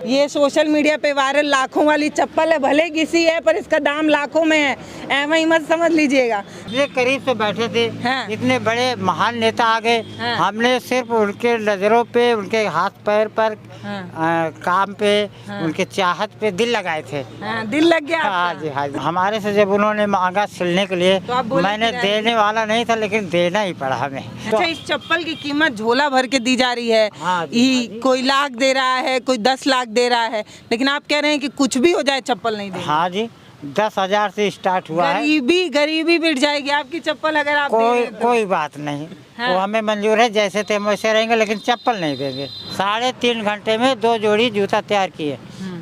ये social media पे viral लाखों वाली चप्पल है, भले घिसी है पर इसका दाम लाखों में है, ऐसा ही मत समझ लीजिएगा। इतने करीब से बैठे थे, हाँ। इतने बड़े महान नेता आ गए, हाँ। हमने सिर्फ उनके नज़रों पे, उनके हाथ पैर पर, हाँ। काम पे, हाँ। उनके चाहत पे दिल लगाए थे। हाँ, दिल लग गया हाँ आपका? जी, हाँ जी। हमारे से जब उन्होंने मांगा सिलने के लिए, तो आप बोले मैंने कि देने वाला नहीं था, लेकिन देना ही पड़ा हमें। अच्छा, इस चप्पल की कीमत झोला भर के दी जा रही है। हाँ जी, हाँ जी। कोई लाख दे रहा है, कोई 10 लाख दे रहा है, लेकिन आप कह रहे हैं कि कुछ भी हो जाए चप्पल नहीं देंगे। हाँ जी, 10,000 से स्टार्ट हुआ है। गरीबी मिट जाएगी आपकी चप्पल अगर आप कोई दे दें तो। कोई बात नहीं, हाँ। वो हमें मंजूर है, जैसे थे हम वैसे रहेंगे, लेकिन चप्पल नहीं देंगे। 3.5 घंटे में 2 जोड़ी जूता तैयार किए।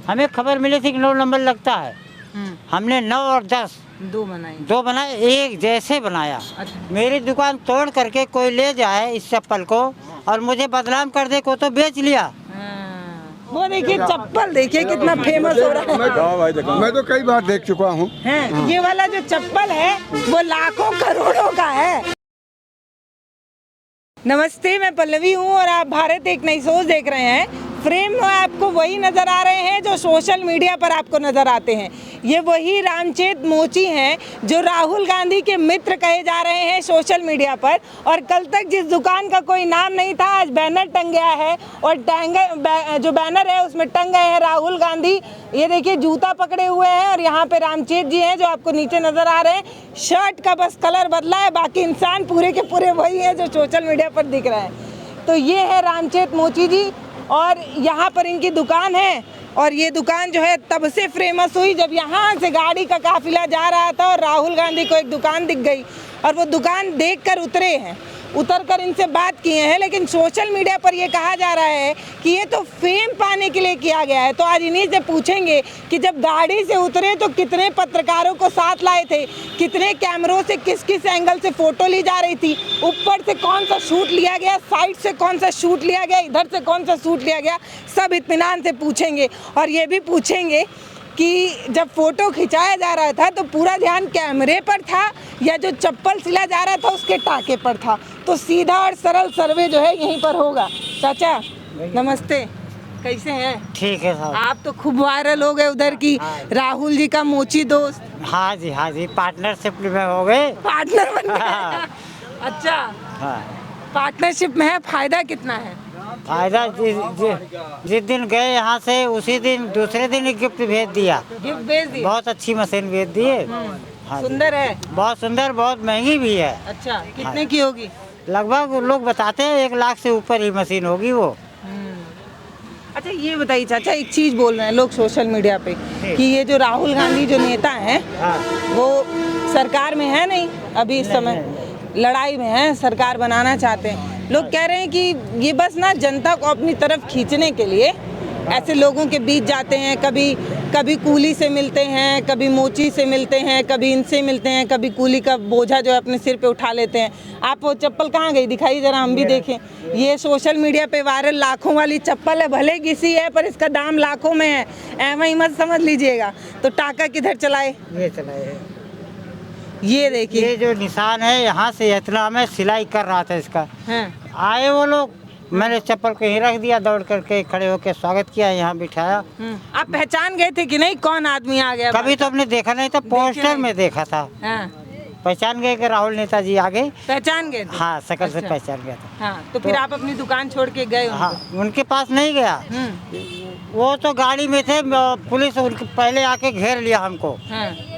हमें खबर मिली थी कि 9 नंबर लगता है, हमने 9 और 10 दो बनाए, एक जैसे बनाया। अच्छा। मेरी दुकान तोड़ करके कोई ले जाए इस चप्पल को और मुझे बदनाम कर दे, को तो बेच लिया। वो देखिए चप्पल, देखिए कितना फेमस हो रहा है। मैं तो कई बार देख चुका हूँ। ये वाला जो चप्पल है वो लाखों करोड़ों का है। नमस्ते, मैं पल्लवी हूँ और आप भारत एक नई सोच देख रहे हैं। फ्रेम में आपको वही नज़र आ रहे हैं जो सोशल मीडिया पर आपको नज़र आते हैं। ये वही रामचेत मोची हैं जो राहुल गांधी के मित्र कहे जा रहे हैं सोशल मीडिया पर। और कल तक जिस दुकान का कोई नाम नहीं था, आज बैनर टंग गया है और जो बैनर है उसमें टंग गए हैं राहुल गांधी। ये देखिए जूता पकड़े हुए हैं और यहाँ पे रामचेत जी हैं जो आपको नीचे नज़र आ रहे हैं। शर्ट का बस कलर बदला है, बाकी इंसान पूरे के पूरे वही है जो सोशल मीडिया पर दिख रहे हैं। तो ये है रामचेत मोची जी और यहाँ पर इनकी दुकान है। और ये दुकान जो है तब से फेमस हुई जब यहाँ से गाड़ी का काफिला जा रहा था और राहुल गांधी को एक दुकान दिख गई और वो दुकान देखकर उतरे हैं, उतरकर इनसे बात किए हैं। लेकिन सोशल मीडिया पर ये कहा जा रहा है कि ये तो फेम पाने के लिए किया गया है। तो आज इन्हीं से पूछेंगे कि जब गाड़ी से उतरे तो कितने पत्रकारों को साथ लाए थे, कितने कैमरों से किस किस एंगल से फोटो ली जा रही थी, ऊपर से कौन सा शूट लिया गया, साइड से कौन सा शूट लिया गया, इधर से कौन सा शूट लिया गया, सब इत्मीनान से पूछेंगे। और ये भी पूछेंगे कि जब फोटो खिंचाया जा रहा था तो पूरा ध्यान कैमरे पर था या जो चप्पल सिला जा रहा था उसके टाके पर था। तो सीधा और सरल सर्वे जो है यहीं पर होगा। चाचा नमस्ते, कैसे हैं? ठीक है साहब। आप तो खूब वायरल हो गए उधर की, राहुल जी का मोची दोस्त। हाँ जी, पार्टनरशिप में हो गए। पार्टनर बन गए। अच्छा, हाँ। पार्टनरशिप में है, फायदा कितना है? फायदा जिस दिन गए यहाँ से उसी दिन दूसरे दिन ही गिफ्ट भेज दिया। गिफ्ट भेज दिया? बहुत अच्छी मशीन भेज दिए। हाँ, सुंदर है? बहुत सुंदर, बहुत महंगी भी है। अच्छा, कितने की होगी? लगभग लोग बताते हैं 1 लाख से ऊपर ही मशीन होगी वो। अच्छा ये बताइए चाचा, एक चीज बोल रहे हैं लोग सोशल मीडिया पे कि ये जो राहुल गांधी जो नेता हैं वो सरकार में है नहीं अभी, इस समय लड़ाई में है, सरकार बनाना चाहते हैं। लोग कह रहे हैं कि ये बस ना जनता को अपनी तरफ खींचने के लिए ऐसे लोगों के बीच जाते हैं, कभी कूली से मिलते हैं, कभी मोची से मिलते हैं, कभी इनसे मिलते हैं, कभी कूली का बोझा जो है अपने सिर पे उठा लेते हैं। आप वो चप्पल कहाँ गई, दिखाई जरा, हम भी देखें। ये सोशल मीडिया पे वायरल लाखों वाली चप्पल है, भले घिसी है पर इसका दाम लाखों में है, ऐसा ही मत समझ लीजिएगा। तो टाका किधर चलाए? ये चलाए। ये देखिए, ये जो निशान है यहाँ से इतना मैं सिलाई कर रहा था इसका। आए वो लोग, मैंने चप्पल को ही रख दिया, दौड़ करके खड़े होकर स्वागत किया, यहाँ बिठाया। आप पहचान गए थे कि नहीं कौन आदमी आ गया? कभी तो हमने देखा नहीं था, पोस्टर में देखा था। पहचान गए कि राहुल नेताजी आ गए। पहचान गए? हाँ, शकल से पहचान गया था। हाँ, तो फिर आप अपनी दुकान छोड़ के गए? हाँ, उनके पास नहीं गया, वो तो गाड़ी में थे, पुलिस उनके पहले आके घेर लिया हमको।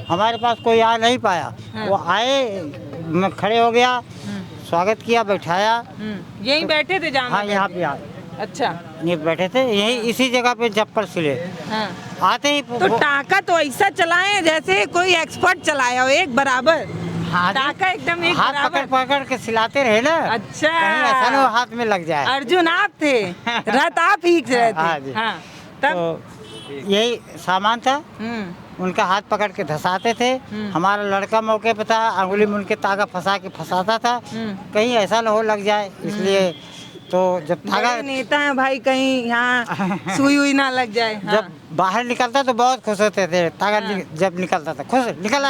हमारे पास कोई आ नहीं पाया। वो आए, मैं खड़े हो गया, स्वागत किया, बैठाया। यहीं बैठे थे जहाँ? हाँ, यहाँ पे आए। अच्छा, ये बैठे थे यहीं इसी जगह पे चप्पल सिले। आते ही तो टाका तो ऐसा चलाएं जैसे कोई एक्सपर्ट चलाया हो, एक बराबर। हाँ, टाका एकदम एक हाथ बराबर। पकड़ के सिलाते रहे ना। अच्छा, कहीं ऐसा ना हाथ में लग जाए। अर्जुन आप थे, रथ आप ही रहे थे। हाँ जी। हाँ, तब तो यही सामान था, उनका हाथ पकड़ के धसाते थे। हमारा लड़का मौके पे था, अंगुली में उनके तागा फंसा के फंसाता था, कहीं ऐसा ना हो लग जाए, इसलिए। तो जब धागा, नेता है भाई, कहीं यहाँ सुई हुई ना लग जाए। हाँ। जब बाहर निकलता तो बहुत खुश होते थे, तागा जब निकलता था खुश, निकल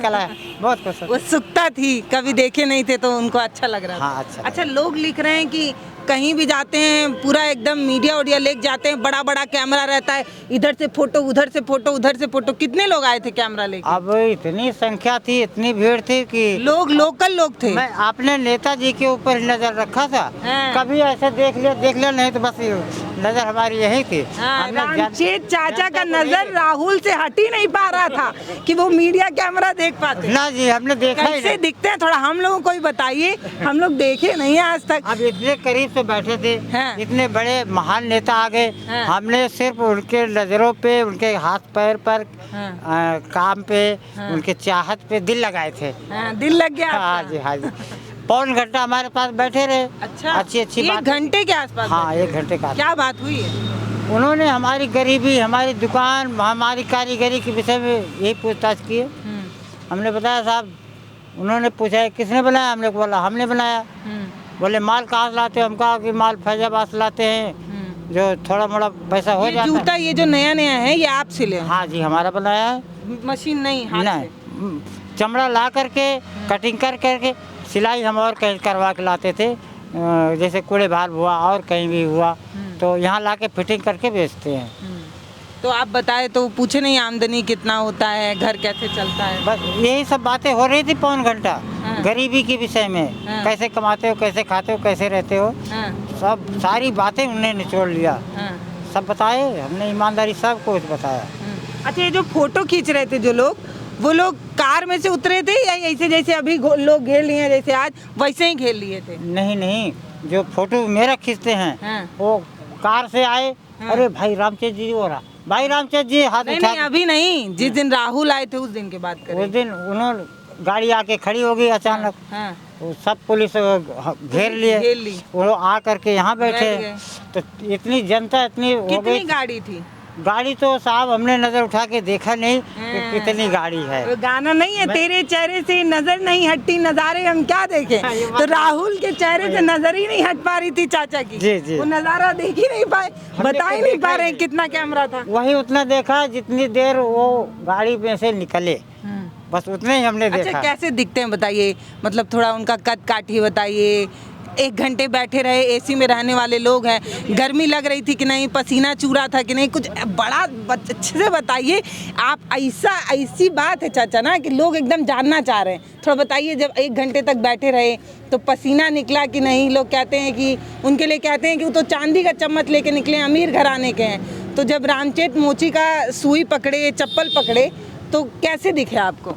आया, बहुत खुश वो सुकता थी, कभी देखे नहीं थे तो उनको अच्छा लग रहा था। हाँ, अच्छा लोग लिख रहे हैं कि कहीं भी जाते हैं पूरा एकदम मीडिया उडिया लेके जाते हैं, बड़ा बड़ा कैमरा रहता है, इधर से फोटो उधर से फोटो उधर से फोटो। कितने लोग आए थे कैमरा लेके? अब इतनी संख्या थी, इतनी भीड़ थी कि लोग लोकल लोग थे। मैं आपने नेताजी के ऊपर ही नजर रखा था। हाँ। कभी ऐसे देख लिया नहीं तो बस नजर हमारी यही थी। हाँ, हमने रामचेत चाचा का नजर राहुल से हट ही नहीं पा रहा था कि वो मीडिया कैमरा देख पाते। ना जी, हमने देखा ही कैसे नहीं। दिखते हैं थोड़ा हम लोगों को ही बताइए, हम लोग देखे नहीं है आज तक। अब इतने करीब से बैठे थे, हाँ। इतने बड़े महान नेता आ गए। हाँ। हमने सिर्फ उनके नजरों पे, उनके हाथ पैर पर, हाँ। काम पे, हाँ। उनके चाहत पे दिल लगाए थे। हाँ, दिल लग गया हाँ आपका? जी, हाँ जी। पौन घंटा हमारे पास बैठे रहे। अच्छा, अच्छी 1 घंटे के आसपास? हाँ, 1 घंटे का। क्या बात हुई है? उन्होंने हमारी गरीबी, हमारी दुकान, हमारी कारीगरी के विषय में यही पूछताछ की है। हमने बताया साहब, उन्होंने पूछा किसने बनाया, हमने बोला हमने बनाया। बोले माल कहाँ से लाते हो? हम कहा कि माल फैजाबाद से लाते हैं, जो थोड़ा मोड़ा पैसा हो ये जाता जूता ये जो नया नया है ये आप सिले हैं? हाँ जी, हमारा बनाया है। मशीन नहीं, हाथ से? नहीं, चमड़ा ला करके कटिंग कर करके सिलाई हम और कहीं करवा के लाते थे। जैसे कूड़े भाल हुआ और कहीं भी हुआ तो यहाँ ला के फिटिंग करके बेचते हैं। तो आप बताए तो पूछे नहीं आमदनी कितना होता है, घर कैसे चलता है? बस यही सब बातें हो रही थी पौन घंटा। हाँ। गरीबी के विषय में, हाँ। कैसे कमाते हो, कैसे खाते हो, कैसे रहते हो, हाँ, सब सारी बातें उन्होंने निचोड़ लिया। हाँ, सब बताए, हमने ईमानदारी सब कुछ बताया। अच्छा, ये जो फोटो खींच रहे थे जो लोग, वो लोग कार में से उतरे थे या ऐसे जैसे अभी लोग घेर लिए हैं जैसे आज वैसे ही घेर लिए थे? नहीं नहीं, जो फोटो मेरा खींचते हैं हाँ। वो कार से आए। हाँ। अरे भाई रामचंद्र जी हो रहा, भाई रामचंद्र जी हाथ नहीं उठा। नहीं, अभी नहीं, जिस दिन राहुल आए थे उस दिन की बात उस करें। दिन उन्होंने गाड़ी आके खड़ी हो गई अचानक। हाँ, वो सब पुलिस घेर लिए। घेर ली। वो आ करके यहाँ बैठे। बैठ गए। तो इतनी जनता इतनी हो कितनी गई। गाड़ी थी? गाड़ी तो साहब हमने नजर उठा के देखा नहीं कि हाँ। कितनी गाड़ी है। वो गाना नहीं है, तेरे चेहरे से नजर नहीं हटती, नजारे हम क्या देखें? हाँ, ये बात तो राहुल के चेहरे से नजर ही नहीं हट पा रही थी चाचा की। जी, जी। वो नजारा देख ही नहीं पाए, बता ही नहीं पा रहे हैं कितना कैमरा था। वही उतना देखा जितनी देर वो गाड़ी में से निकले, बस उतने ही हमने अच्छा, देखा। कैसे दिखते हैं बताइए, मतलब थोड़ा उनका कद काठी बताइए। 1 घंटे बैठे रहे, एसी में रहने वाले लोग हैं, गर्मी लग रही थी कि नहीं, पसीना चू रहा था कि नहीं, कुछ बड़ा अच्छे से बताइए आप। ऐसी बात है चाचा ना कि लोग एकदम जानना चाह रहे हैं, थोड़ा बताइए। जब 1 घंटे तक बैठे रहे तो पसीना निकला कि नहीं? लोग कहते हैं कि उनके लिए कहते हैं कि वो तो चांदी का चम्मच लेके निकले, अमीर घराने के हैं। तो जब रामचेत मोची का सुई पकड़े, चप्पल पकड़े, तो कैसे दिखे आपको?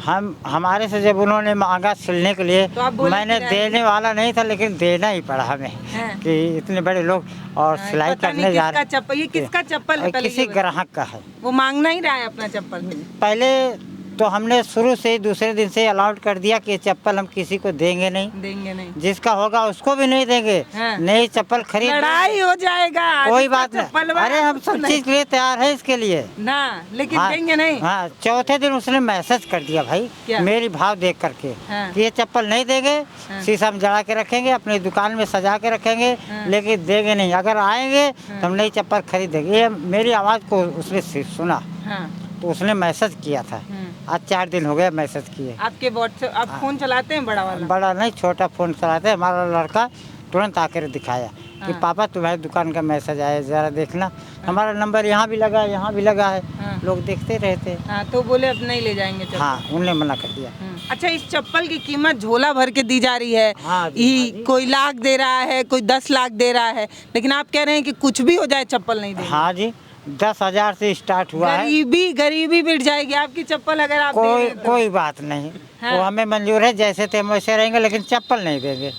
हमारे से जब उन्होंने मांगा सिलने के लिए, तो आप बोले मैंने कि देने वाला नहीं था, लेकिन देना ही पड़ा हमें। हाँ। कि इतने बड़े लोग और सिलाई पता नहीं करने जा किसका रहे। चप्पल, ये किसका चप्पल है? पहले किसी ये बताइए। ग्राहक का है। वो मांगना ही रहा है अपना चप्पल। पहले तो हमने शुरू से ही दूसरे दिन से अलाउड कर दिया कि ये चप्पल हम किसी को देंगे नहीं, देंगे नहीं, जिसका होगा उसको भी नहीं देंगे। हाँ। नई चप्पल खरीद लड़ाई हो जाएगा। कोई जिसका बात चप्पल नहीं। बा- अरे हम सब चीज के लिए तैयार है इसके लिए ना, लेकिन हाँ, देंगे नहीं। हाँ, चौथे दिन उसने मैसेज कर दिया भाई, क्या? मेरी भाव देख करके हाँ। कि ये चप्पल नहीं देंगे। हाँ। शीशा में जला के रखेंगे, अपनी दुकान में सजा के रखेंगे, हाँ। लेकिन देंगे नहीं। अगर आएंगे तो हम नई चप्पल खरीदेंगे। ये मेरी आवाज़ को उसने सुना हाँ, तो उसने मैसेज किया था। आज 4 दिन हो गए मैसेज किए। आपके व्हाट्सएप, आप फोन चलाते हैं बड़ा वाला? बड़ा नहीं, छोटा फ़ोन चलाते हैं। हमारा लड़का तुरंत आकर दिखाया कि हाँ। पापा तुम्हारी दुकान का मैसेज आया, ज़रा देखना। हमारा नंबर यहाँ भी लगा है, यहाँ भी लगा है। हाँ। लोग देखते रहते। हाँ, तो बोले अब नहीं ले जाएंगे चप्पल। हाँ, उन्होंने मना कर दिया। अच्छा, इस चप्पल की कीमत झोला भर के दी जा रही है। हाँ जी, हाँ जी। कोई लाख दे रहा है, कोई 10 लाख दे रहा है, लेकिन आप कह रहे हैं कि कुछ भी हो जाए चप्पल नहीं देंगे। हाँ जी, 10,000 से स्टार्ट हुआ है। गरीबी मिट जाएगी आपकी चप्पल अगर आप दे रहे हैं तो। कोई बात नहीं। हाँ। वो हमें मंजूर है, जैसे थे हम वैसे रहेंगे, लेकिन चप्पल नहीं देंगे।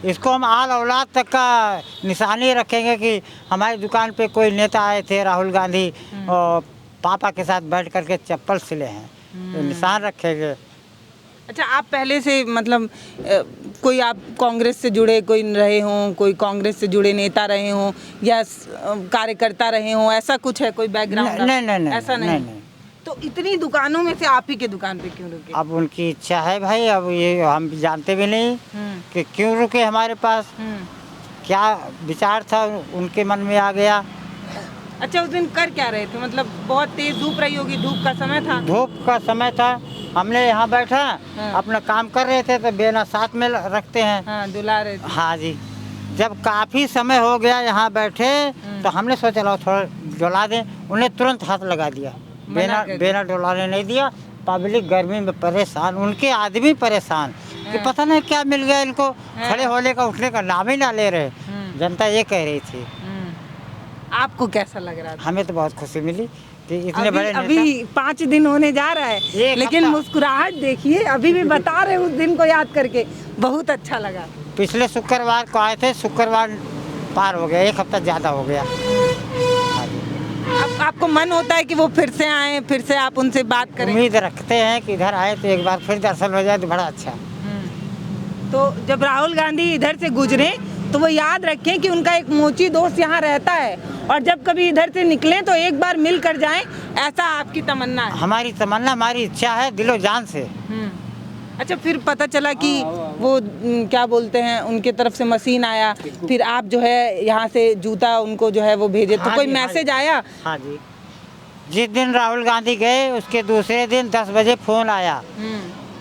इसको हम आल औलाद तक का निशानी रखेंगे कि हमारी दुकान पे कोई नेता आए थे, राहुल गांधी, और पापा के साथ बैठ करके चप्पल सिले हैं, तो निशान रखेंगे। अच्छा, आप पहले से मतलब कोई आप कांग्रेस से जुड़े कोई रहे हों, कोई कांग्रेस से जुड़े नेता रहे हों या कार्यकर्ता रहे हों, ऐसा कुछ है कोई बैकग्राउंड? नहीं, ऐसा नहीं। तो इतनी दुकानों में से आप ही के दुकान पे क्यों रुके? अब उनकी इच्छा है भाई, अब ये हम जानते भी नहीं कि क्यों रुके हमारे पास, क्या विचार था उनके मन में आ गया। अच्छा, उस दिन कर क्या रहे थे? मतलब बहुत तेज धूप रही होगी, धूप का समय था? धूप का समय था, हमने यहाँ बैठा अपना काम कर रहे थे, तो बेना साथ में रखते हैं। हाँ, दुला रहे थे। हाँ जी, जब काफ़ी समय हो गया यहाँ बैठे तो हमने सोचा लो थोड़ा डुला दें, उन्हें तुरंत हाथ लगा दिया, बेना डुलाने नहीं दिया। पब्लिक गर्मी में परेशान, उनके आदमी परेशान कि पता नहीं क्या मिल गया इनको, खड़े होने का उठने का नाम ही ना ले रहे। जनता ये कह रही थी। आपको कैसा लग रहा था? हमें तो बहुत खुशी मिली कि इतने बड़े नेता। अभी 5 दिन होने जा रहा है, लेकिन मुस्कुराहट देखिए, अभी भी बता रहे उस दिन को याद करके बहुत अच्छा लगा। पिछले शुक्रवार को आए थे, शुक्रवार पार हो गया, 1 हफ्ता ज़्यादा हो गया। अब आपको मन होता है कि वो फिर से आए, फिर से आप उनसे बात करें? उम्मीद रखते हैं कि इधर आए तो एक बार फिर दर्शन हो जाए तो बड़ा अच्छा। तो जब राहुल गांधी इधर से गुजरे तो वो याद रखें कि उनका एक मोची दोस्त यहाँ रहता है, और जब कभी इधर से निकलें तो एक बार मिल कर जाएं, ऐसा आपकी तमन्ना है? हमारी तमन्ना, हमारी इच्छा है दिलो जान से। अच्छा, फिर पता चला कि वो क्या बोलते हैं, उनके तरफ से मशीन आया, फिर आप जो है यहाँ से जूता उनको जो है वो भेजे, तो कोई मैसेज आया? हाँ जी, जिस दिन राहुल गांधी गए उसके दूसरे दिन 10 बजे फ़ोन आया।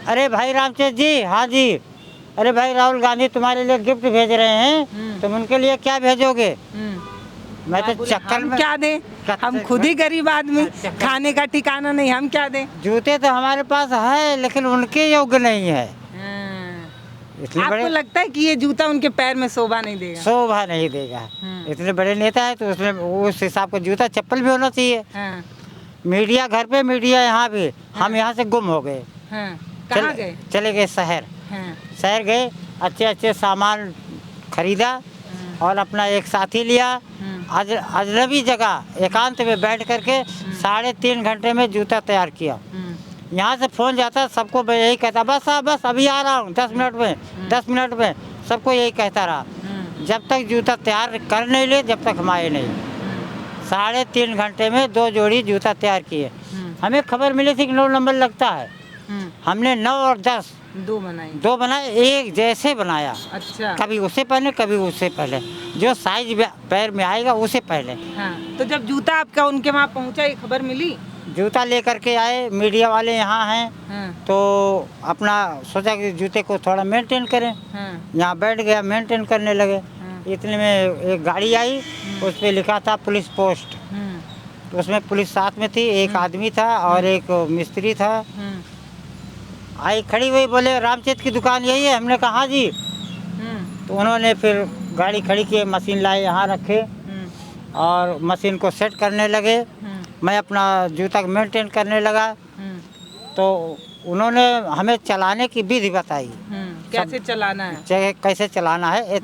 अरे भाई रामचंद्र जी, हाँ जी, अरे भाई राहुल गांधी तुम्हारे लिए गिफ्ट भेज रहे हैं, तुम उनके लिए क्या भेजोगे? मैं तो चक्कर में क्या दें, हम खुद ही गरीब आदमी, खाने का ठिकाना नहीं, हम क्या दें? जूते तो हमारे पास है लेकिन उनके योग्य नहीं है। आपको लगता है कि ये जूता उनके पैर में शोभा नहीं देगा? शोभा नहीं देगा। इतने बड़े नेता है तो उसमें उस हिसाब का जूता चप्पल भी होना चाहिए। मीडिया घर पे, मीडिया यहाँ भी। हम यहाँ से गुम हो गए। कहाँ गए? चले गए शहर। शहर गए, अच्छे अच्छे सामान खरीदा और अपना एक साथी लिया, अजनबी जगह एकांत में बैठ करके 3.5 घंटे में जूता तैयार किया। यहाँ से फ़ोन जाता, सबको यही कहता, बस अभी आ रहा हूँ, 10 मिनट में सबको यही कहता रहा। जब तक जूता तैयार कर नहीं ले, जब तक हम आए नहीं। 3.5 घंटे में 2 जोड़ी जूता तैयार किए। हमें खबर मिली थी कि 9 नंबर लगता है। हमने 9 और 10 दो बनाए, एक जैसे बनाया। अच्छा, कभी उससे पहले कभी उससे पहले, जो साइज पैर में आएगा उससे पहले। तो जब जूता आपका उनके वहाँ पहुँचा, ये खबर मिली? जूता लेकर के आए, मीडिया वाले यहाँ हैं। तो अपना सोचा कि जूते को थोड़ा मेंटेन करें। यहाँ बैठ गया, मेंटेन करने लगे। इतने में एक गाड़ी आई, उस पर लिखा था पुलिस पोस्ट। तो उसमें पुलिस साथ में थी, एक आदमी था और एक मिस्त्री था। आई खड़ी हुई, बोले रामचंद्र की दुकान यही है? हमने कहा हाँ जी। तो उन्होंने फिर गाड़ी खड़ी की, मशीन लाए, यहाँ रखे और मशीन को सेट करने लगे। मैं अपना जूता मेंटेन करने लगा। तो उन्होंने हमें चलाने की विधि बताई, कैसे चलाना है, कैसे चलाना है।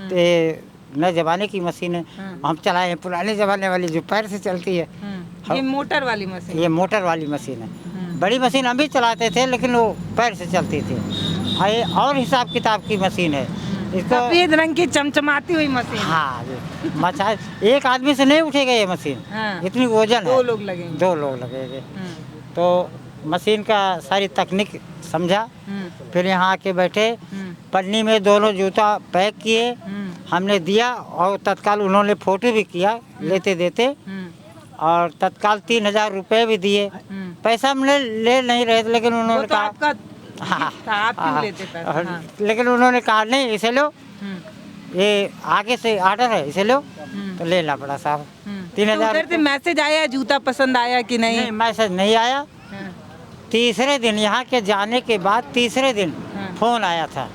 नए ज़माने की मशीन है, हम चलाए हैं पुराने ज़माने वाली जो पैर से चलती है। ये मोटर वाली मशीन? ये मोटर वाली मशीन है। बड़ी मशीन हम भी चलाते थे लेकिन वो पैर से चलती थी। और हिसाब किताब की मशीन है। इसको सफेद रंग की चमचमाती हुई मशीन। हाँ, एक आदमी से नहीं उठेगा ये मशीन। इतनी वजन है। 2 लोग लगेंगे। 2 लोग लगेंगे। तो मशीन का सारी तकनीक समझा। फिर यहाँ आके बैठे, पन्नी में दोनों जूता पैक किए, हमने दिया और तत्काल उन्होंने फोटो भी किया लेते देते, और तत्काल 3000 रुपये भी दिए। पैसा हम ले नहीं रहे थे, लेकिन उन्होंने कहा आप क्यों लेते पैसा? लेकिन उन्होंने कहा नहीं, इसे लो, ये आगे से आर्डर है, इसे लो। तो लेना पड़ा साहब। 3000। उधर से मैसेज आया, जूता पसंद आया कि नहीं? मैसेज नहीं आया। तीसरे दिन, यहाँ के जाने के बाद तीसरे दिन फ़ोन आया था।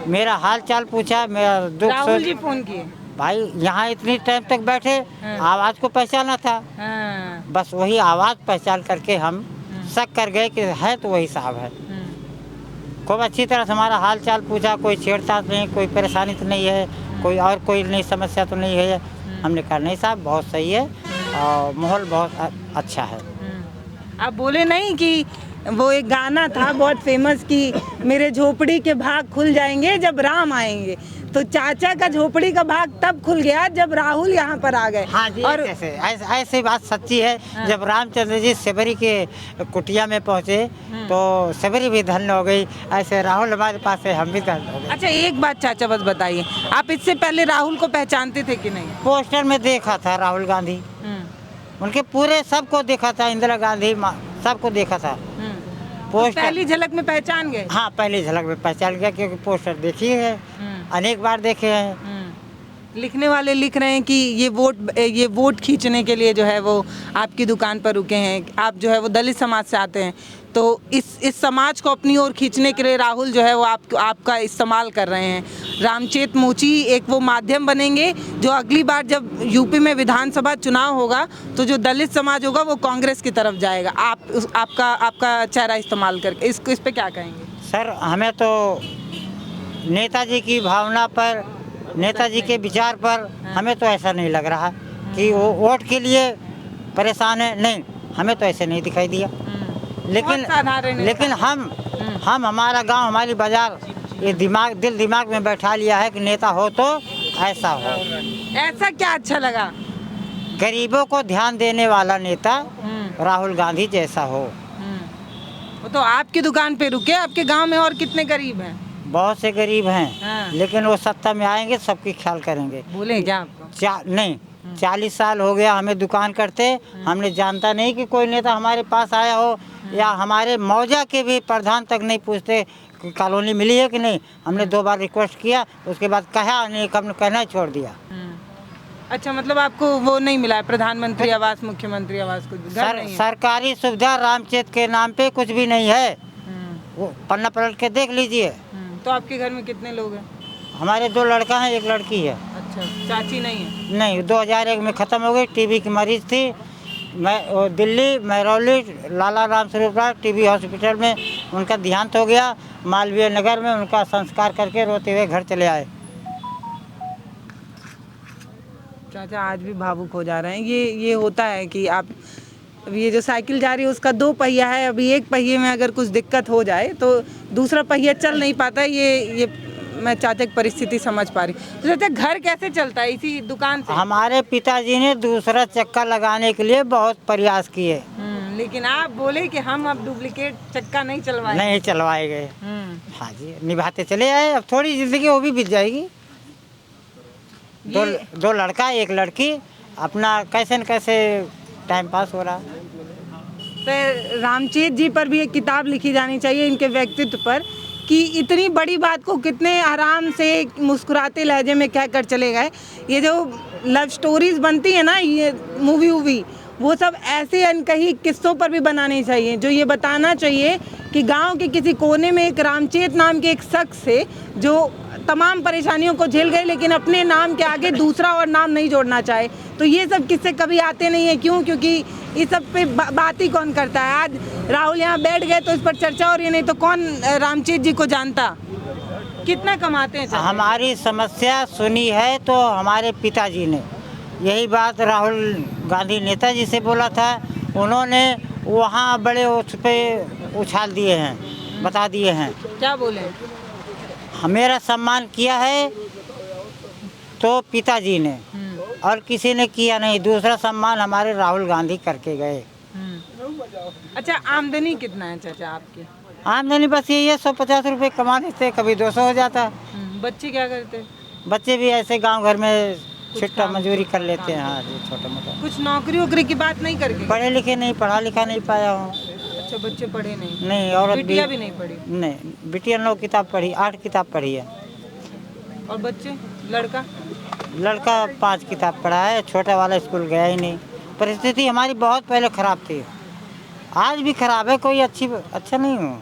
मेरा हाल चाल पूछा, मेरा दुख। राहुल जी फ़ोन किए? भाई यहाँ इतनी टाइम तक बैठे, आवाज़ को पहचाना था। बस वही आवाज़ पहचान करके हम शक कर गए कि है तो वही साहब है। खूब अच्छी तरह से हमारा हाल चाल पूछा, कोई छेड़छाड़ नहीं, कोई परेशानी तो नहीं है, कोई नई समस्या तो नहीं है। हमने कहा नहीं साहब, बहुत सही है और माहौल बहुत अच्छा है। आप बोले नहीं कि वो एक गाना था बहुत फेमस कि मेरे झोपड़ी के भाग खुल जाएंगे जब राम आएंगे, तो चाचा का झोपड़ी का भाग तब खुल गया जब राहुल यहाँ पर आ गए। हाँ जी, और ऐसी बात सच्ची है। हाँ। जब रामचंद्र जी सेबरी के कुटिया में पहुँचे तो सेबरी भी धन्य हो गई, ऐसे राहुल हमारे पास है, हम भी धन्य हो गए। अच्छा, एक बात चाचा बस बताइए, आप इससे पहले राहुल को पहचानते थे कि नहीं? पोस्टर में देखा था राहुल गांधी, उनके पूरे सबको देखा था, इंदिरा गांधी सबको देखा था। पोस्टर पहली झलक में पहचान गए? हाँ, पहली झलक में पहचान गया, क्योंकि पोस्टर देखी है, अनेक बार देखे हैं। लिखने वाले लिख रहे हैं कि ये वोट खींचने के लिए जो है वो आपकी दुकान पर रुके हैं। आप जो है वो दलित समाज से आते हैं, तो इस समाज को अपनी ओर खींचने के लिए राहुल जो है वो आपका इस्तेमाल कर रहे हैं। रामचेत मोची एक वो माध्यम बनेंगे जो अगली बार जब यूपी में विधानसभा चुनाव होगा तो जो दलित समाज होगा वो कांग्रेस की तरफ जाएगा, आपका चेहरा इस्तेमाल करके। इस पे क्या कहेंगे? सर, हमें तो नेताजी की भावना पर, नेताजी के विचार पर हमें तो ऐसा नहीं लग रहा कि वो वोट के लिए परेशान है। नहीं, हमें तो ऐसे नहीं दिखाई दिया। लेकिन हम हमारा गांव, हमारी बाजार, ये दिल दिमाग में बैठा लिया है कि नेता हो तो ऐसा हो। ऐसा क्या अच्छा लगा? गरीबों को ध्यान देने वाला नेता राहुल गांधी जैसा हो। वो तो आपकी दुकान पे रुके, आपके गांव में और कितने गरीब हैं? बहुत से गरीब हैं, हाँ। लेकिन वो सत्ता में आएंगे सबकी ख्याल करेंगे। बोले क्या आपको? नहीं, 40 साल हो गया हमें दुकान करते, हमने जानता नहीं कि कोई नेता हमारे पास आया हो, या हमारे मौजा के भी प्रधान तक नहीं पूछते कि कॉलोनी मिली है कि नहीं। हमने 2 बार रिक्वेस्ट किया, उसके बाद कहा नहीं, हमने कहना ही छोड़ दिया। अच्छा, मतलब आपको वो नहीं मिला है, प्रधानमंत्री आवास, मुख्यमंत्री आवास, कुछ घर नहीं है? सरकारी सुविधा रामचेत के नाम पे कुछ भी नहीं है। वो पन्ना पलट के देख लीजिए। तो आपके घर में कितने लोग हैं? हमारे 2 लड़का हैं, 1 लड़की है। अच्छा, चाची नहीं है? नहीं, 2001 में ख़त्म हो गई। टीबी की मरीज थी। मैं दिल्ली महरौली लाला राम स्वरूप राय टीबी हॉस्पिटल में उनका देहांत हो गया। मालवीय नगर में उनका संस्कार करके रोते हुए घर चले आए। चाचा आज भी भावुक हो जा रहे हैं। ये होता है कि आप, अब ये जो साइकिल जा रही है उसका 2 पहिया है, अभी 1 पहिए में अगर कुछ दिक्कत हो जाए तो दूसरा पहिया चल नहीं पाता। ये मैं चाचा की परिस्थिति समझ पा रही। तो चाचा घर कैसे चलता है इसी दुकान से? हमारे पिताजी ने दूसरा चक्का लगाने के लिए बहुत प्रयास किए, लेकिन आप बोले कि हम अब डुप्लीकेट चक्का नहीं चलवाए गए। हाँ जी, निभाते चले आए। अब थोड़ी जिंदगी वो भी बीत जाएगी। 2 लड़का 1 लड़की, अपना कैसे न कैसे टाइम पास हो रहा। तो रामचेत जी पर भी एक किताब लिखी जानी चाहिए, इनके व्यक्तित्व पर, कि इतनी बड़ी बात को कितने आराम से मुस्कुराते लहजे में कहकर चले गए। ये जो लव स्टोरीज बनती है ना, ये मूवी वो सब ऐसे अनकही किस्सों पर भी बनानी चाहिए, जो ये बताना चाहिए कि गांव के किसी कोने में एक रामचेत नाम के एक शख्स से जो तमाम परेशानियों को झेल गए, लेकिन अपने नाम के आगे दूसरा और नाम नहीं जोड़ना चाहे। तो ये सब किस्से कभी आते नहीं है। क्यों? क्योंकि इस सब पे बात ही कौन करता है। आज राहुल यहाँ बैठ गए तो इस पर चर्चा हो रही है, नहीं तो कौन रामचेत जी को जानता। कितना कमाते हैं? हमारी समस्या सुनी है तो हमारे पिताजी ने यही बात राहुल गांधी नेताजी से बोला था। उन्होंने वहाँ बड़े उस पे उछाल दिए हैं, बता दिए हैं। क्या बोले? मेरा सम्मान किया है तो पिताजी ने, और किसी ने किया नहीं। दूसरा सम्मान हमारे राहुल गांधी करके गए। अच्छा, आमदनी कितना है चाचा आपकी? आमदनी बस यही है, 150 रुपये कमा लेते, कभी 200 हो जाता। बच्चे क्या करते? बच्चे भी ऐसे गांव घर में छिट्टा मजदूरी कर लेते हैं। हाँ जी, छोटा मोटा। कुछ नौकरी वोकरी की बात नहीं करके? पढ़े लिखे नहीं, पढ़ा लिखा नहीं पाया हूँ। अच्छा, बच्चे पढ़े नहीं? नहीं, और बिटिया भी नहीं पढ़ी? नहीं, बिटिया 9 किताब पढ़ी, 8 किताब पढ़ी है। और बच्चे? लड़का 5 किताब पढ़ा है। छोटा वाला स्कूल गया ही नहीं। परिस्थिति हमारी बहुत पहले खराब थी, आज भी खराब है। कोई अच्छा नहीं हूँ,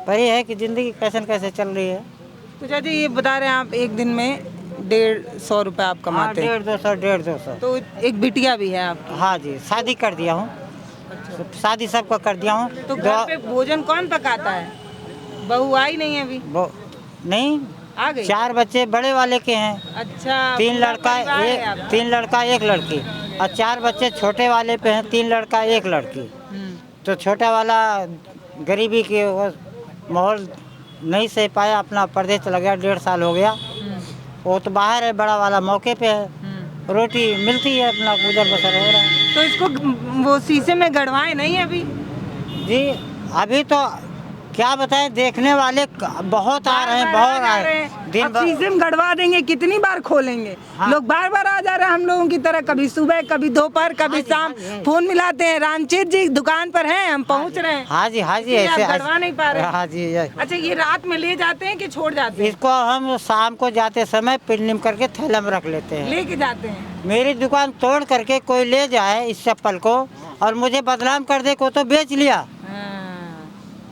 पर ये है कि ज़िंदगी कैसे न कैसे चल रही है। तो चाचा ये बता रहे हैं आप एक दिन में 150 रुपये आप कमाते हैं? 150। तो एक बिटिया भी है आपकी? हाँ जी, शादी कर दिया हूँ। अच्छा। शादी सबका कर दिया हूँ। तो घर पे भोजन कौन पकाता है? बहू आई नहीं है अभी? नहीं, आ गई। 4 बच्चे बड़े वाले के हैं। अच्छा, 3 लड़का 1 लड़की, और 4 बच्चे छोटे वाले पे हैं। 3 लड़का 1 लड़की। तो छोटा वाला गरीबी के वो माहौल नहीं सह पाया, अपना परदेश चला गया। 1.5 साल हो गया। वो तो बाहर है, बड़ा वाला मौके पे है। रोटी मिलती है, अपना गुजर बसर हो रहा है। तो इसको वो शीशे में गड़वाए नहीं अभी? जी, अभी तो क्या बताएं, देखने वाले बहुत आ रहे हैं, बहुत आ रहे हैं। दिन भर सिम गड़वा देंगे, कितनी बार खोलेंगे। हाँ। लोग बार बार आ जा रहे हैं हम लोगों की तरह, कभी सुबह कभी दोपहर कभी शाम फोन मिलाते हैं, रामचेत जी दुकान पर हैं, हम पहुंच रहे हैं। हाँ जी, हाँ जी, इसलिए आप ऐसे गड़वा नहीं पा रहे। हाँ जी। अच्छा, ये रात में ले जाते हैं कि छोड़ जाते हैं? इसको हम शाम को जाते समय पिन्निम करके थैला में रख लेते हैं। लेके जाते हैं। मेरी दुकान तोड़ करके कोई ले जाए इस चप्पल को और मुझे बदनाम कर दे को तो बेच लिया,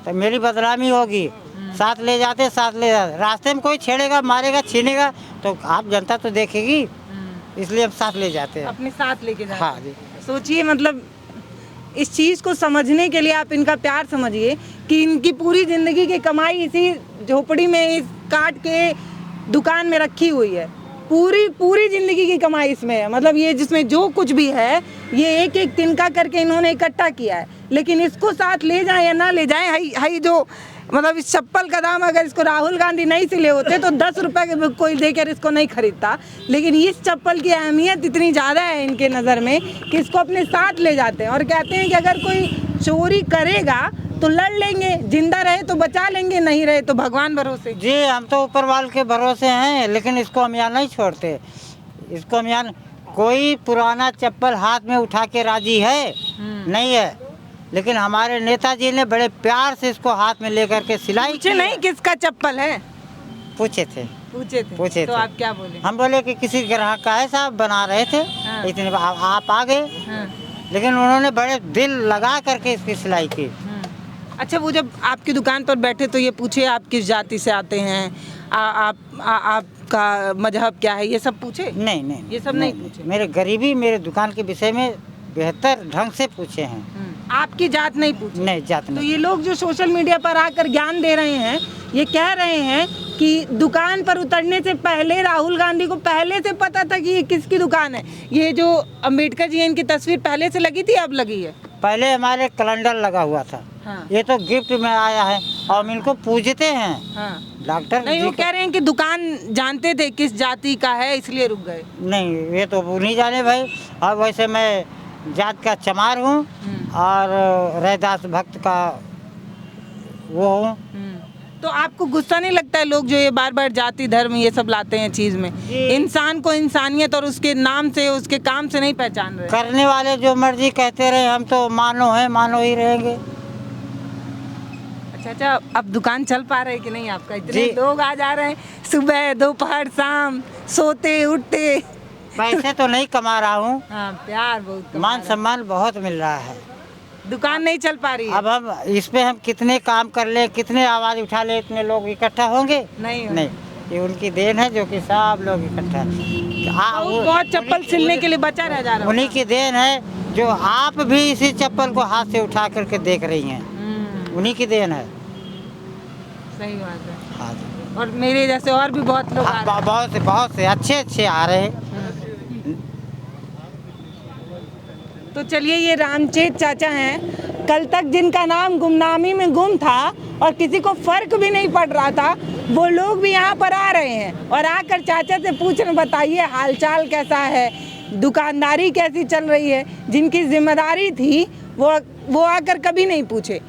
तो मेरी बदनामी होगी। साथ ले जाते, साथ ले जाते, रास्ते में कोई छेड़ेगा, मारेगा, छीनेगा तो आप जनता तो देखेगी, इसलिए हम साथ ले जाते हैं। अपने साथ लेके जाते हैं। हाँ जी। सोचिए, मतलब इस चीज़ को समझने के लिए आप इनका प्यार समझिए कि इनकी पूरी ज़िंदगी की कमाई इसी झोपड़ी में, इस काट के दुकान में रखी हुई है। पूरी ज़िंदगी की कमाई इसमें है। मतलब ये जिसमें जो कुछ भी है, ये एक एक तिनका करके इन्होंने इकट्ठा किया है। लेकिन इसको साथ ले जाएं या ना ले जाएं, हाई जो मतलब इस चप्पल का दाम अगर इसको राहुल गांधी नहीं सिले होते तो 10 रुपए के कोई देकर इसको नहीं खरीदता। लेकिन इस चप्पल की अहमियत इतनी ज़्यादा है इनके नज़र में कि इसको अपने साथ ले जाते हैं और कहते हैं कि अगर कोई चोरी करेगा तो लड़ लेंगे, जिंदा रहे तो बचा लेंगे, नहीं रहे तो भगवान भरोसे। जी, हम तो ऊपर वाले के भरोसे हैं, लेकिन इसको हम यहाँ नहीं छोड़ते। इसको हम यहाँ, कोई पुराना चप्पल हाथ में उठा के राजी है नहीं है, लेकिन हमारे नेताजी ने बड़े प्यार से इसको हाथ में लेकर के सिलाई पूछे नहीं किसका चप्पल है? पूछे थे। पूछे तो आप क्या बोले? हम बोले कि किसी ग्राहक का है, साहब बना रहे थे। हाँ। इतने आप आ गए। हाँ। लेकिन उन्होंने बड़े दिल लगा करके इसकी सिलाई की। अच्छा, वो जब आपकी दुकान पर बैठे तो ये पूछे आप किस जाति से आते हैं, आपका मजहब क्या है, ये सब पूछे? नहीं, ये सब नहीं पूछे। मेरे गरीबी, मेरे दुकान के विषय में बेहतर ढंग से पूछे हैं। आपकी जात नहीं पूछी? नहीं, जात तो नहीं। ये लोग जो सोशल मीडिया पर आकर ज्ञान दे रहे हैं, ये कह रहे हैं कि दुकान पर उतरने से पहले राहुल गांधी को पहले से पता था कि ये किसकी दुकान है। ये जो अंबेडकर जी हैं, इनकी तस्वीर पहले से लगी थी, अब लगी है? पहले हमारे कैलेंडर लगा हुआ था। हाँ। ये तो गिफ्ट में आया है और हम इनको पूजते हैं। हाँ। डॉक्टर नहीं, जी वो कह रहे हैं कि दुकान जानते थे किस जाति का है, इसलिए रुक गए। नहीं, ये तो वो नहीं जाने भाई। और वैसे मैं जात का चमार हूँ और रैदास भक्त का वो हूँ। तो आपको गुस्सा नहीं लगता है लोग जो ये बार बार जाति धर्म ये सब लाते हैं चीज में? इंसान को इंसानियत और उसके नाम से, उसके काम से नहीं पहचान रहे। करने वाले जो मर्जी कहते रहे, हम तो मानो हैं, मानो ही रहेंगे। अच्छा, अब दुकान चल पा रहे कि नहीं आपका? इतने लोग आ जा रहे हैं, सुबह दोपहर शाम, सोते उठते। पैसे तो नहीं कमा रहा हूँ। हाँ, प्यार बहुत, मान सम्मान बहुत मिल रहा है। दुकान नहीं चल पा रही है। अब हम इस पे हम कितने काम कर ले, कितने आवाज उठा ले, इतने लोग इकट्ठा होंगे? नहीं, ये उनकी देन है जो कि सब लोग इकट्ठा। बहुत चप्पल सिलने के लिए बचा रह जा रहा है। उन्हीं की देन है जो आप भी इसी चप्पल को हाथ से उठा करके देख रही हैं, उन्हीं की देन है। सही बात है। हाँ जी। और मेरे जैसे और भी बहुत लोग आ रहे हैं। बहुत से अच्छे आ रहे हैं। तो चलिए, ये रामचेत चाचा हैं, कल तक जिनका नाम गुमनामी में गुम था और किसी को फर्क भी नहीं पड़ रहा था, वो लोग भी यहाँ पर आ रहे हैं और आकर चाचा से पूछ रहे, बताइए हालचाल कैसा है, दुकानदारी कैसी चल रही है। जिनकी जिम्मेदारी थी वो आकर कभी नहीं पूछे।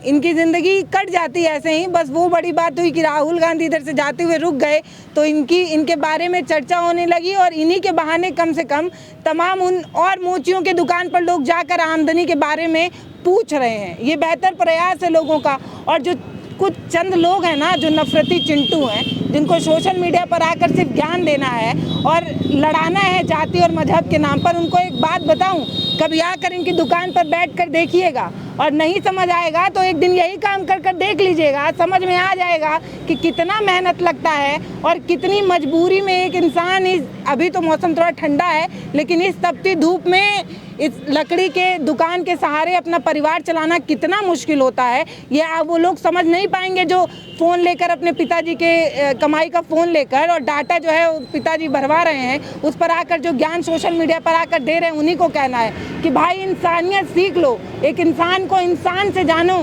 इनकी ज़िंदगी कट जाती है ऐसे ही। बस वो बड़ी बात हुई कि राहुल गांधी इधर से जाते हुए रुक गए तो इनके बारे में चर्चा होने लगी और इन्हीं के बहाने कम से कम तमाम उन और मोचियों के दुकान पर लोग जाकर आमदनी के बारे में पूछ रहे हैं। ये बेहतर प्रयास है लोगों का। और जो कुछ चंद लोग हैं ना, जो नफरती चिंटू हैं, जिनको सोशल मीडिया पर आकर सिर्फ ज्ञान देना है और लड़ाना है जाति और मजहब के नाम पर, उनको एक बात बताऊं, कभी आकर इनकी दुकान पर बैठकर देखिएगा और नहीं समझ आएगा तो एक दिन यही काम कर देख लीजिएगा, समझ में आ जाएगा कि कितना मेहनत लगता है और कितनी मजबूरी में एक इंसान अभी तो मौसम थोड़ा ठंडा है, लेकिन इस तपती धूप में इस लकड़ी के दुकान के सहारे अपना परिवार चलाना कितना मुश्किल होता है। ये वो लोग समझ नहीं पाएंगे जो फ़ोन लेकर अपने पिताजी के कमाई का फ़ोन लेकर और डाटा जो है पिताजी भरवा रहे हैं, उस पर आकर जो ज्ञान सोशल मीडिया पर आकर दे रहे हैं, उन्हीं को कहना है कि भाई इंसानियत सीख लो, एक इंसान को इंसान से जानो,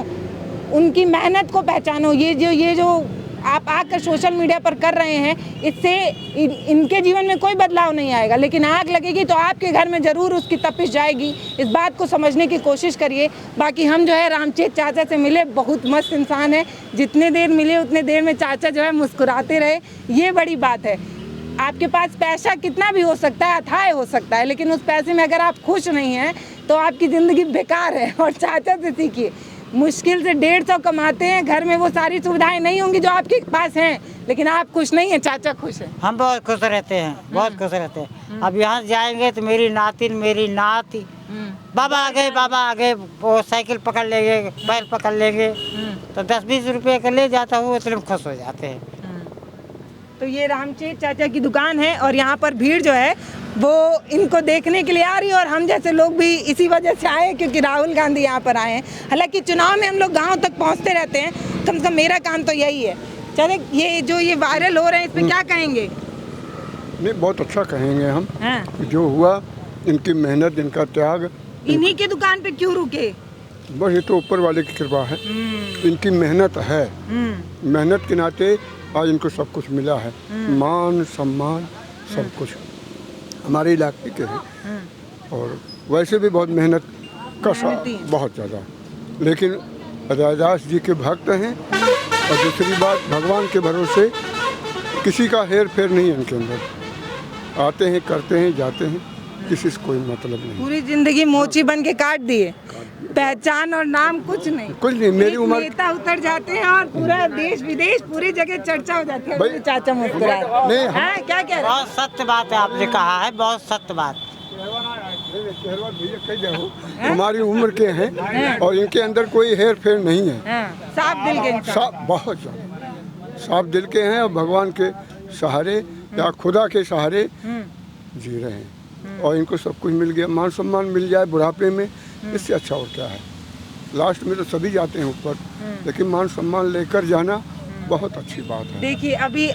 उनकी मेहनत को पहचानो। ये जो आप आकर सोशल मीडिया पर कर रहे हैं, इससे इनके जीवन में कोई बदलाव नहीं आएगा, लेकिन आग लगेगी तो आपके घर में ज़रूर उसकी तपिश जाएगी। इस बात को समझने की कोशिश करिए। बाकी हम जो है रामचेत चाचा से मिले, बहुत मस्त इंसान है। जितने देर मिले उतने देर में चाचा जो है मुस्कुराते रहे, ये बड़ी बात है। आपके पास पैसा कितना भी हो सकता है, अथाह हो सकता है, लेकिन उस पैसे में अगर आप खुश नहीं हैं तो आपकी ज़िंदगी बेकार है। और चाचा से सीखिए, मुश्किल से 150 कमाते हैं, घर में वो सारी सुविधाएं नहीं होंगी जो आपके पास हैं, लेकिन आप खुश नहीं हैं, चाचा खुश है। हम बहुत खुश रहते हैं, बहुत खुश रहते हैं। अब यहाँ से जाएंगे तो मेरी नातिन, मेरी नाती, बाबा आ गए, वो साइकिल पकड़ लेंगे, बैल पकड़ लेंगे, तो 10-20 रुपये का ले जाता हूँ, इतने खुश हो जाते हैं। तो ये रामचेत चाचा की दुकान है और यहाँ पर भीड़ जो है वो इनको देखने के लिए आ रही है, और हम जैसे लोग भी इसी वजह से आए क्योंकि राहुल गांधी यहाँ पर आए हैं। हालांकि चुनाव में हम लोग गांव तक पहुँचते रहते हैं, कम से कम मेरा काम तो यही है। चले, ये वायरल हो रहे हैं, इस पर क्या कहेंगे? नहीं, बहुत अच्छा कहेंगे हम। हाँ। जो हुआ, इनकी मेहनत, इनका त्याग। इन्हीं की दुकान पे क्यों रुके? बस ये तो ऊपर वाले की कृपा है, इनकी मेहनत है। मेहनत के नाते आज इनको सब कुछ मिला है, मान सम्मान सब कुछ हमारे इलाके के हैं। और वैसे भी बहुत मेहनत का बहुत ज़्यादा, लेकिन रैदास जी के भक्त हैं। और दूसरी बात, भगवान के भरोसे किसी का हेर फेर नहीं है इनके अंदर। आते हैं, करते हैं, जाते हैं, किसी से कोई मतलब नहीं। पूरी जिंदगी मोची बन के काट दिए, पहचान और नाम कुछ नहीं। मेरी उम्र, नेता उतर जाते हैं और पूरा देश विदेश पूरी जगह चर्चा हो जाती है। भाई, चाचा मुस्कुराए नहीं, क्या कह रहे? बहुत सत्य बात है, आपने कहा है, बहुत सत्य बात। हमारी उम्र के हैं और इनके अंदर कोई हेर फेर नहीं है। साफ दिल के, बहुत ज़्यादा साफ दिल के हैं और भगवान के सहारे या खुदा के सहारे जी रहे हैं। और इनको सब कुछ मिल गया, मान सम्मान मिल जाए बुढ़ापे में, इससे अच्छा और क्या है। लास्ट में तो सभी जाते हैं ऊपर, लेकिन मान सम्मान लेकर जाना बहुत अच्छी बात है। देखिए, अभी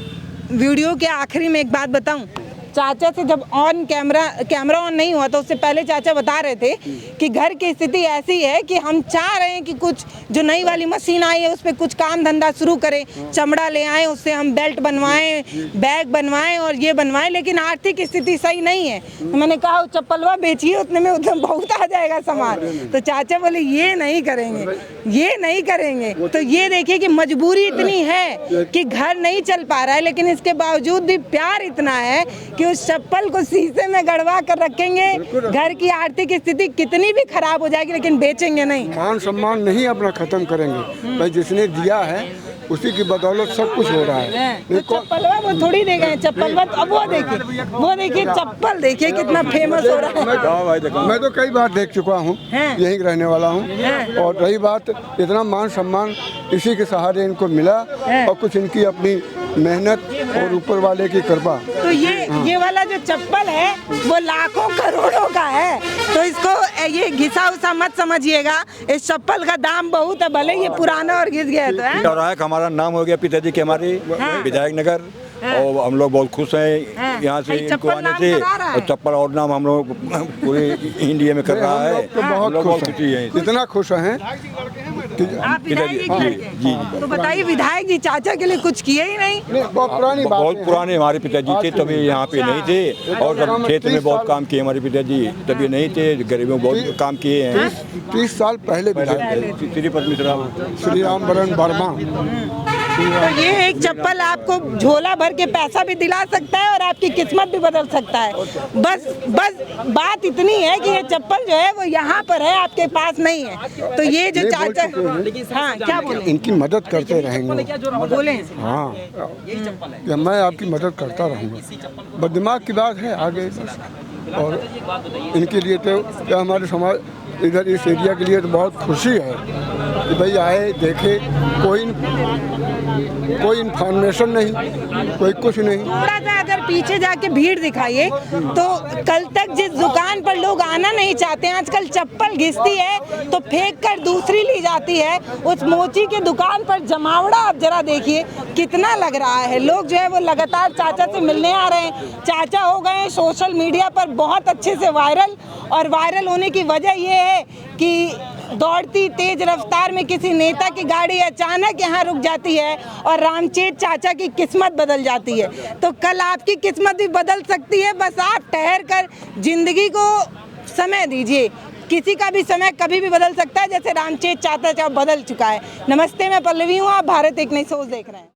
वीडियो के आखिरी में एक बात बताऊं, चाचा से जब कैमरा ऑन नहीं हुआ तो उससे पहले चाचा बता रहे थे कि घर की स्थिति ऐसी है कि हम चाह रहे हैं कि कुछ जो नई वाली मशीन आई है उस पर कुछ काम धंधा शुरू करें, चमड़ा ले आएँ, उससे हम बेल्ट बनवाएं, बैग बनवाएं और ये बनवाएं, लेकिन आर्थिक स्थिति सही नहीं है। तो मैंने कहा चप्पलवा बेचिए, उतने में उतना बहुत आ जाएगा सामान। तो चाचा बोले ये नहीं करेंगे, ये नहीं करेंगे। तो ये देखिए कि मजबूरी इतनी है कि घर नहीं चल पा रहा है, लेकिन इसके बावजूद भी प्यार इतना है कि उस चप्पल को शीशे में गड़वा कर रखेंगे। घर की आर्थिक स्थिति कितनी भी खराब हो जाएगी, लेकिन बेचेंगे नहीं। मान सम्मान नहीं अपना खत्म करेंगे भाई, जिसने दिया है उसी की बदौलत सब कुछ हो रहा है। तो चप्पलवा वो थोड़ी दे गए, चप्पलवा अब वो देखिए चप्पल देखिए कितना फेमस हो रहा है। मैं तो कई बार देख चुका हूँ, यहीं रहने वाला हूँ। और रही बात, इतना मान सम्मान इसी के सहारे इनको मिला और कुछ इनकी अपनी मेहनत और ऊपर वाले की कृपा। तो ये वाला जो चप्पल है वो लाखों करोड़ों का है, तो इसको ये घिसा उसा मत समझिएगा। इस चप्पल का दाम बहुत है, भले ये पुराना और घिस गया तो हमारा नाम हो गया पिताजी के, हमारे विधायक नगर, और हम लोग बहुत खुश हैं यहाँ से इनको आने से। और चप्पल और नाम हम लोग पूरे इंडिया में कर रहा है, बहुत खुशी है। इतना खुश हैं आप विधायक जी। तो बताइए, विधायक जी चाचा के लिए कुछ किए ही नहीं? बहुत पुरानी बात, बहुत पुराने हमारे पिताजी थे, तभी यहाँ पे नहीं थे। और सब क्षेत्र में बहुत काम किए हमारे पिताजी, तभी नहीं थे, गरीबों में बहुत काम किए हैं। 30 साल पहले श्रीपद मिश्रा, श्री राम बरन वर्मा। तो ये एक चप्पल आपको झोला भर के पैसा भी दिला सकता है और आपकी किस्मत भी बदल सकता है। बस बात इतनी है कि ये चप्पल जो है वो यहाँ पर है, आपके पास नहीं है। तो ये जो चाचा, हाँ क्या बोले, इनकी मदद करते रहेंगे, बोले हाँ, मैं आपकी मदद करता रहूँगा। बस दिमाग की बात है, आगे बस। और इनके लिए तो हमारे समाज इधर इस एरिया के लिए तो बहुत खुशी है कि भाई आए, देखे, कोई इन्फॉर्मेशन नहीं, कोई कुछ नहीं। थोड़ा सा अगर पीछे जाके भीड़ दिखाइए तो कल तक जिस दुकान पर लोग आना नहीं चाहते, आजकल चप्पल घिसती है तो फेंक कर दूसरी ली जाती है। उस मोची के दुकान पर जमावड़ा आप जरा देखिए कितना लग रहा है। लोग जो है वो लगातार चाचा से मिलने आ रहे हैं। चाचा हो गए सोशल मीडिया पर बहुत अच्छे से वायरल, और वायरल होने की वजह ये है कि दौड़ती तेज रफ्तार में किसी नेता की गाड़ी अचानक यहाँ रुक जाती है और रामचेत चाचा की किस्मत बदल जाती है। तो कल आपकी किस्मत भी बदल सकती है, बस आप ठहर कर जिंदगी को समय दीजिए। किसी का भी समय कभी भी बदल सकता है, जैसे रामचेत चाचा बदल चुका है। नमस्ते, मैं पल्लवी हूँ, आप भारत एक नई सोच देख रहे हैं।